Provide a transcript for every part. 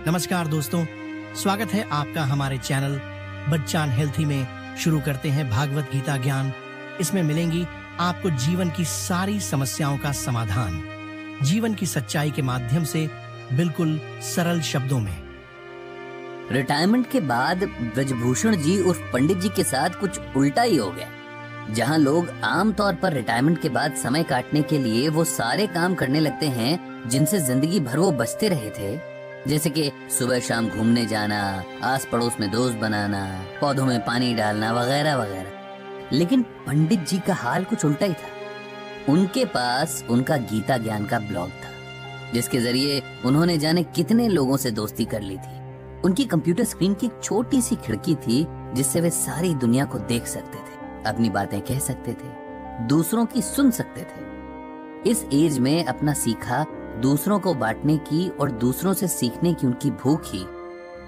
नमस्कार दोस्तों, स्वागत है आपका हमारे चैनल बच्चान हेल्थी में। शुरू करते हैं भागवत गीता ज्ञान। इसमें मिलेंगी आपको जीवन की सारी समस्याओं का समाधान, जीवन की सच्चाई के माध्यम से, बिल्कुल सरल शब्दों में। रिटायरमेंट के बाद ब्रजभूषण जी उर्फ पंडित जी के साथ कुछ उल्टा ही हो गया। जहां लोग आमतौर पर रिटायरमेंट के बाद समय काटने के लिए वो सारे काम करने लगते हैं जिनसे जिंदगी भर वो बचते रहे थे, जैसे कि सुबह शाम घूमने जाना, आस पड़ोस में दोस्त बनाना, पौधों में पानी डालना वगैरह वगैरह। लेकिन पंडित जी का हाल कुछ उल्टा ही था। उनके पास उनका गीता ज्ञान का ब्लॉग था, जिसके जरिए उन्होंने जाने कितने लोगों से दोस्ती कर ली थी। उनकी कंप्यूटर स्क्रीन की एक छोटी सी खिड़की थी जिससे वे सारी दुनिया को देख सकते थे, अपनी बातें कह सकते थे, दूसरों की सुन सकते थे। इस एज में अपना सीखा दूसरों को बांटने की और दूसरों से सीखने की उनकी भूख ही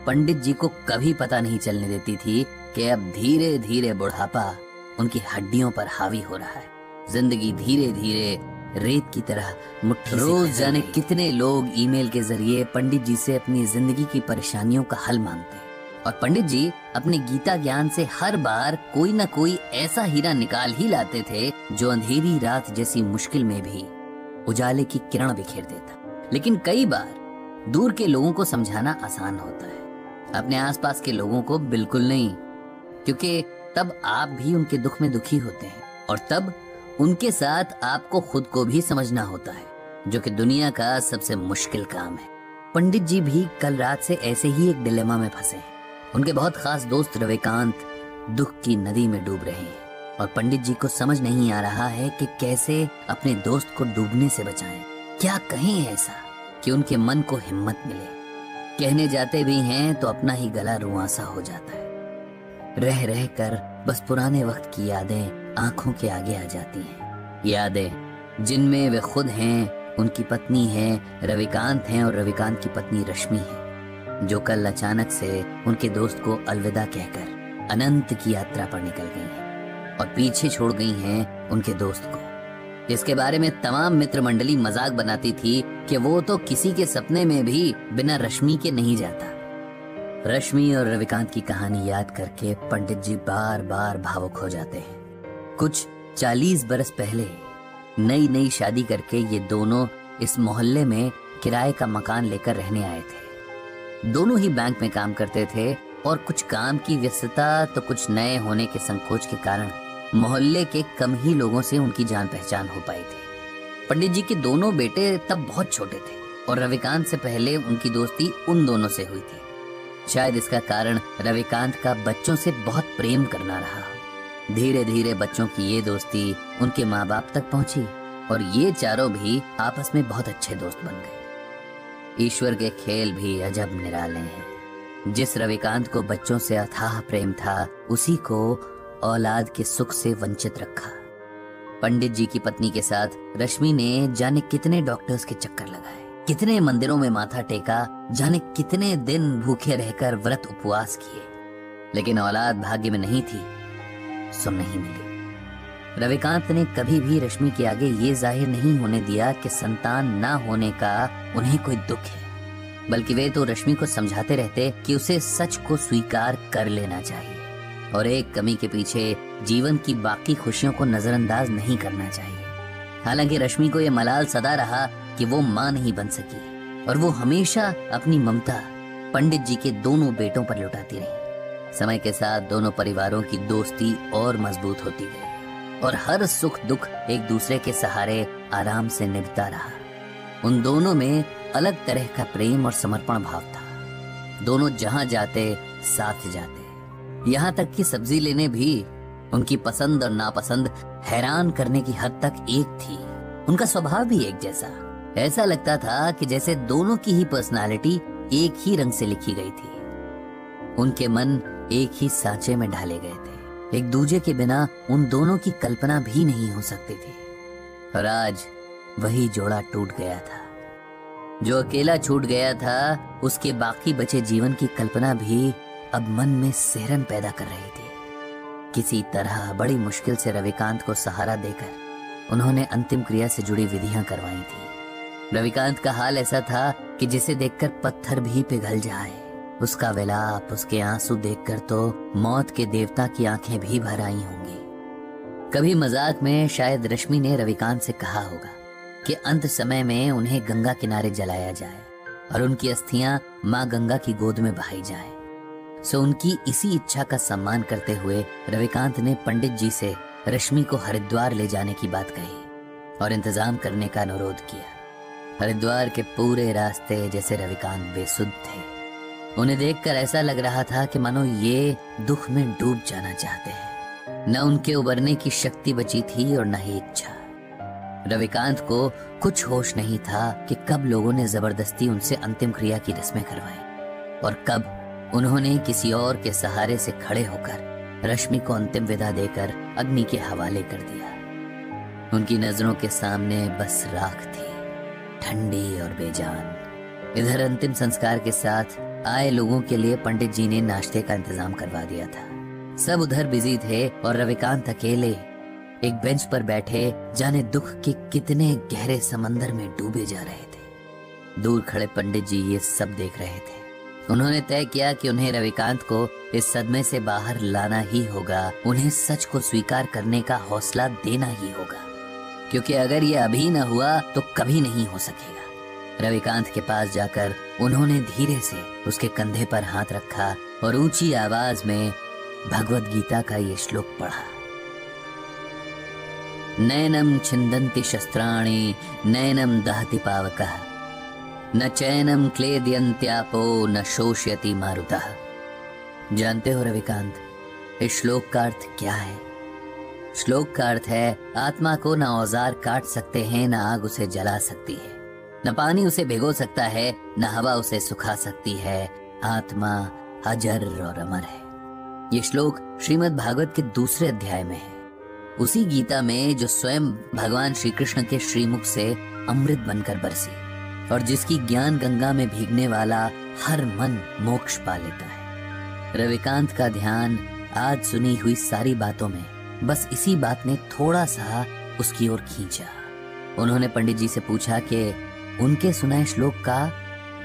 पंडित जी को कभी पता नहीं चलने देती थी कि अब धीरे धीरे बुढ़ापा उनकी हड्डियों पर हावी हो रहा है। जिंदगी धीरे धीरे रेत की तरह मुट्ठी। रोज जाने कितने लोग ईमेल के जरिए पंडित जी से अपनी जिंदगी की परेशानियों का हल मांगते, और पंडित जी अपने गीता ज्ञान से हर बार कोई न कोई ऐसा हीरा निकाल ही लाते थे जो अंधेरी रात जैसी मुश्किल में भी उजाले की किरण बिखेर देता। लेकिन कई बार दूर के लोगों को समझाना आसान होता है, अपने आसपास के लोगों को बिल्कुल नहीं, क्योंकि तब आप भी उनके दुख में दुखी होते हैं और तब उनके साथ आपको खुद को भी समझना होता है, जो कि दुनिया का सबसे मुश्किल काम है। पंडित जी भी कल रात से ऐसे ही एक डिलेमा में फंसे हैं। उनके बहुत खास दोस्त रविकांत दुख की नदी में डूब रहे हैं और पंडित जी को समझ नहीं आ रहा है कि कैसे अपने दोस्त को डूबने से बचाएं। क्या कहें ऐसा कि उनके मन को हिम्मत मिले। कहने जाते भी हैं तो अपना ही गला रुआंसा हो जाता है। रह रह कर बस पुराने वक्त की यादें आंखों के आगे आ जाती हैं। यादें जिनमें वे खुद हैं, उनकी पत्नी है रविकांत हैं और रविकांत की पत्नी रश्मि है, जो कल अचानक से उनके दोस्त को अलविदा कहकर अनंत की यात्रा पर निकल गई हैं और पीछे छोड़ गई हैं उनके दोस्त को, जिसके बारे में तमाम मित्र मंडली मजाक बनाती थी कि वो तो किसी के सपने में भी बिना रश्मि के नहीं जाता। रश्मि और रविकांत की कहानी याद करके पंडित जी बार बार भावुक हो जाते हैं। कुछ 40 बरस पहले नई नई शादी करके ये दोनों इस मोहल्ले में किराए का मकान लेकर रहने आए थे। दोनों ही बैंक में काम करते थे और कुछ काम की व्यस्तता तो कुछ नए होने के संकोच के कारण मोहल्ले के कम ही लोगों से उनकी जान पहचान हो पाई थी। पंडित जी के दोनों बेटे तब बहुत छोटे थे और रविकांत से पहले उनकी दोस्ती उन दोनों से हुई थी। शायद इसका कारण रविकांत का बच्चों से बहुत प्रेम करना रहा। धीरे धीरे बच्चों की ये दोस्ती उनके माँ बाप तक पहुंची और ये चारों भी आपस में बहुत अच्छे दोस्त बन गए। ईश्वर के खेल भी अजब निराले हैं। जिस रविकांत को बच्चों से अथाह प्रेम था, उसी को औलाद के सुख से वंचित रखा। पंडित जी की पत्नी के साथ रश्मि ने जाने कितने डॉक्टर्स के चक्कर लगाए, कितने मंदिरों में माथा टेका, जाने कितने दिन भूखे रहकर व्रत उपवास किए, लेकिन औलाद भाग्य में नहीं थी, सो नहीं मिली। रविकांत ने कभी भी रश्मि के आगे ये जाहिर नहीं होने दिया कि संतान ना होने का उन्हें कोई दुख है, बल्कि वे तो रश्मि को समझाते रहते कि उसे सच को स्वीकार कर लेना चाहिए और एक कमी के पीछे जीवन की बाकी खुशियों को नजरअंदाज नहीं करना चाहिए। हालांकि रश्मि को यह मलाल सदा रहा कि वो मां नहीं बन सकी और वो हमेशा अपनी ममता पंडित जी के दोनों बेटों पर लुटाती रही। समय के साथ दोनों परिवारों की दोस्ती और मजबूत होती गई और हर सुख दुख एक दूसरे के सहारे आराम से निभता रहा। उन दोनों में अलग तरह का प्रेम और समर्पण भाव था। दोनों जहां जाते साथ जाते, यहाँ तक कि सब्जी लेने भी उनकी पसंद और नापसंद हैरान करने की हद तक एक थी। उनका स्वभाव भी एक जैसा। ऐसा लगता था कि जैसे दोनों की ही पर्सनालिटी एक ही रंग से लिखी गई थी। उनके मन एक ही सांचे में ढाले गए थे। एक दूजे के बिना उन दोनों की कल्पना भी नहीं हो सकती थी। और आज वही जोड़ा टूट गया था। जो अकेला छूट गया था, उसके बाकी बचे जीवन की कल्पना भी अब मन में सिहरन पैदा कर रही थी। किसी तरह बड़ी मुश्किल से रविकांत को सहारा देकर उन्होंने अंतिम क्रिया से जुड़ी विधियां करवाई थी। रविकांत का हाल ऐसा था कि जिसे देखकर पत्थर भी पिघल जाए। उसका विलाप, उसके आंसू देखकर तो मौत के देवता की आंखें भी भर आई होंगी। कभी मजाक में शायद रश्मि ने रविकांत से कहा होगा कि अंत समय में उन्हें गंगा किनारे जलाया जाए और उनकी अस्थियां माँ गंगा की गोद में बहाई जाए। सो उनकी इसी इच्छा का सम्मान करते हुए रविकांत ने पंडित जी से रश्मि को हरिद्वार ले जाने की बात कही और इंतजाम करने का अनुरोध किया। हरिद्वार के पूरे रास्ते जैसे रविकांत बेसुध थे। उन्हें देखकर ऐसा लग रहा था कि मानो ये दुख में डूब जाना चाहते हैं। न उनके उबरने की शक्ति बची थी और न ही इच्छा। रविकांत को कुछ होश नहीं था कि कब लोगों ने जबरदस्ती उनसे अंतिम क्रिया की रस्में करवाई और कब उन्होंने किसी और के सहारे से खड़े होकर रश्मि को अंतिम विदा देकर अग्नि के हवाले कर दिया। उनकी नजरों के सामने बस राख थी, ठंडी और बेजान। इधर अंतिम संस्कार के साथ आए लोगों के लिए पंडित जी ने नाश्ते का इंतजाम करवा दिया था। सब उधर बिजी थे और रविकांत अकेले एक बेंच पर बैठे जाने दुख के कितने गहरे समंदर में डूबे जा रहे थे। दूर खड़े पंडित जी ये सब देख रहे थे। उन्होंने तय किया कि उन्हें रविकांत को इस सदमे से बाहर लाना ही होगा, उन्हें सच को स्वीकार करने का हौसला देना ही होगा, क्योंकि अगर ये अभी न हुआ तो कभी नहीं हो सकेगा। रविकांत के पास जाकर उन्होंने धीरे से उसके कंधे पर हाथ रखा और ऊंची आवाज में भगवद गीता का ये श्लोक पढ़ा। नैनम छिन्दन्ति शस्त्राणि नैनम दहति पावकः न चैनम क्लेदयन्त्यापो न शोष्यति मारुतः। जानते हो रविकांत, इस श्लोक का अर्थ क्या है? श्लोक का अर्थ है आत्मा को न औजार काट सकते हैं, न आग उसे जला सकती है, न पानी उसे भिगो सकता है, न हवा उसे सुखा सकती है। आत्मा अजर और अमर है। ये श्लोक श्रीमद् भागवत के दूसरे अध्याय में है, उसी गीता में जो स्वयं भगवान श्री कृष्ण के श्रीमुख से अमृत बनकर बरसी और जिसकी ज्ञान गंगा में भीगने वाला हर मन मोक्ष पा लेता है। रविकांत का ध्यान आज सुनी हुई सारी बातों में बस इसी बात ने थोड़ा सा उसकी ओर खींचा। उन्होंने पंडित जी से पूछा कि उनके सुनाए श्लोक का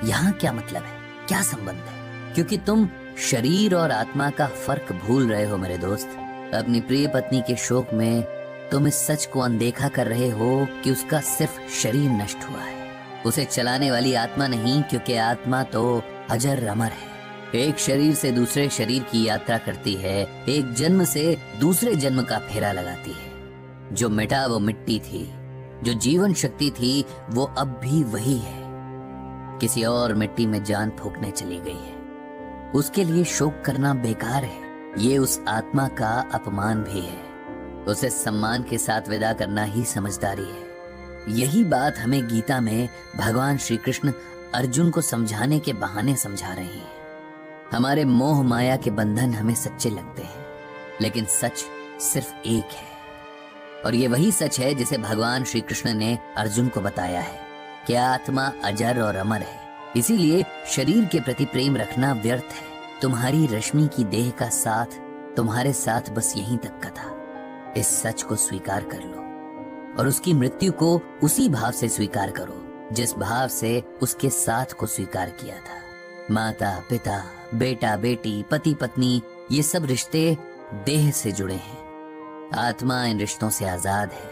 यहाँ क्या मतलब है, क्या संबंध है? क्योंकि तुम शरीर और आत्मा का फर्क भूल रहे हो मेरे दोस्त। अपनी प्रिय पत्नी के शोक में तुम इस सच को अनदेखा कर रहे हो कि उसका सिर्फ शरीर नष्ट हुआ है, उसे चलाने वाली आत्मा नहीं, क्योंकि आत्मा तो अजर अमर है। एक शरीर से दूसरे शरीर की यात्रा करती है, एक जन्म से दूसरे जन्म का फेरा लगाती है। जो मिटा वो मिट्टी थी, जो जीवन शक्ति थी वो अब भी वही है, किसी और मिट्टी में जान फूंकने चली गई है। उसके लिए शोक करना बेकार है, ये उस आत्मा का अपमान भी है। उसे सम्मान के साथ विदा करना ही समझदारी है। यही बात हमें गीता में भगवान श्री कृष्ण अर्जुन को समझाने के बहाने समझा रहे हैं। हमारे मोह माया के बंधन हमें सच्चे लगते हैं, लेकिन सच सिर्फ एक है और ये वही सच है जिसे भगवान श्री कृष्ण ने अर्जुन को बताया है कि आत्मा अजर और अमर है। इसीलिए शरीर के प्रति प्रेम रखना व्यर्थ है। तुम्हारी रश्मि की देह का साथ तुम्हारे साथ बस यहीं तक का था। इस सच को स्वीकार कर लो और उसकी मृत्यु को उसी भाव से स्वीकार करो जिस भाव से उसके साथ को स्वीकार किया था। माता पिता, बेटा बेटी, पति पत्नी, ये सब रिश्ते देह से जुड़े हैं। आत्मा इन रिश्तों से आजाद है।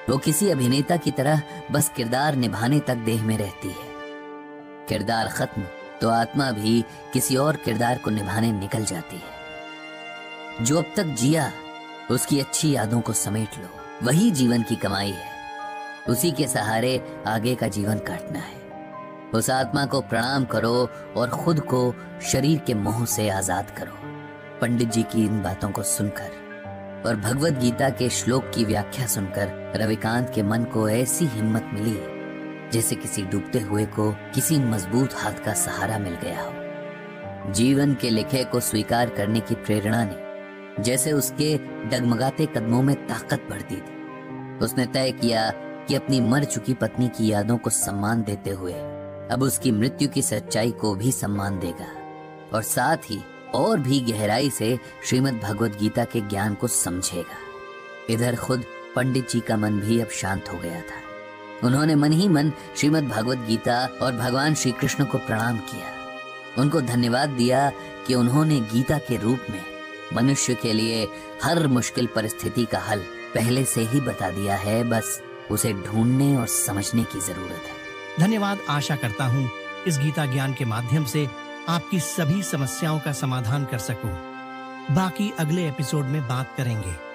वो किसी अभिनेता की तरह बस किरदार निभाने तक देह में रहती है। किरदार खत्म तो आत्मा भी किसी और किरदार को निभाने निकल जाती है। जो अब तक जिया उसकी अच्छी यादों को समेट लो, वही जीवन की कमाई है। उसी के सहारे आगे का जीवन काटना है। उस आत्मा को प्रणाम करो और खुद को शरीर के मोह से आजाद करो। पंडित जी की इन बातों को सुनकर और भगवद गीता के श्लोक की व्याख्या सुनकर रविकांत के मन को ऐसी हिम्मत मिली जैसे किसी डूबते हुए को किसी मजबूत हाथ का सहारा मिल गया हो। जीवन के लिखे को स्वीकार करने की प्रेरणा ने जैसे उसके डगमगाते कदमों में ताकत भरती थी। उसने तय किया कि अपनी मर चुकी पत्नी की यादों को सम्मान देते हुए अब उसकी मृत्यु की सच्चाई को भी सम्मान देगा और साथ ही और भी गहराई से श्रीमद् भगवद गीता के ज्ञान को समझेगा। इधर खुद पंडित जी का मन भी अब शांत हो गया था उन्होंने मन ही मन श्रीमद् भागवत गीता और भगवान श्री कृष्ण को प्रणाम किया। उनको धन्यवाद दिया कि उन्होंने गीता के रूप में मनुष्य के लिए हर मुश्किल परिस्थिति का हल पहले से ही बता दिया है, बस उसे ढूंढने और समझने की जरूरत है। धन्यवाद। आशा करता हूँ इस गीता ज्ञान के माध्यम से आपकी सभी समस्याओं का समाधान कर सकूं। बाकी अगले एपिसोड में बात करेंगे।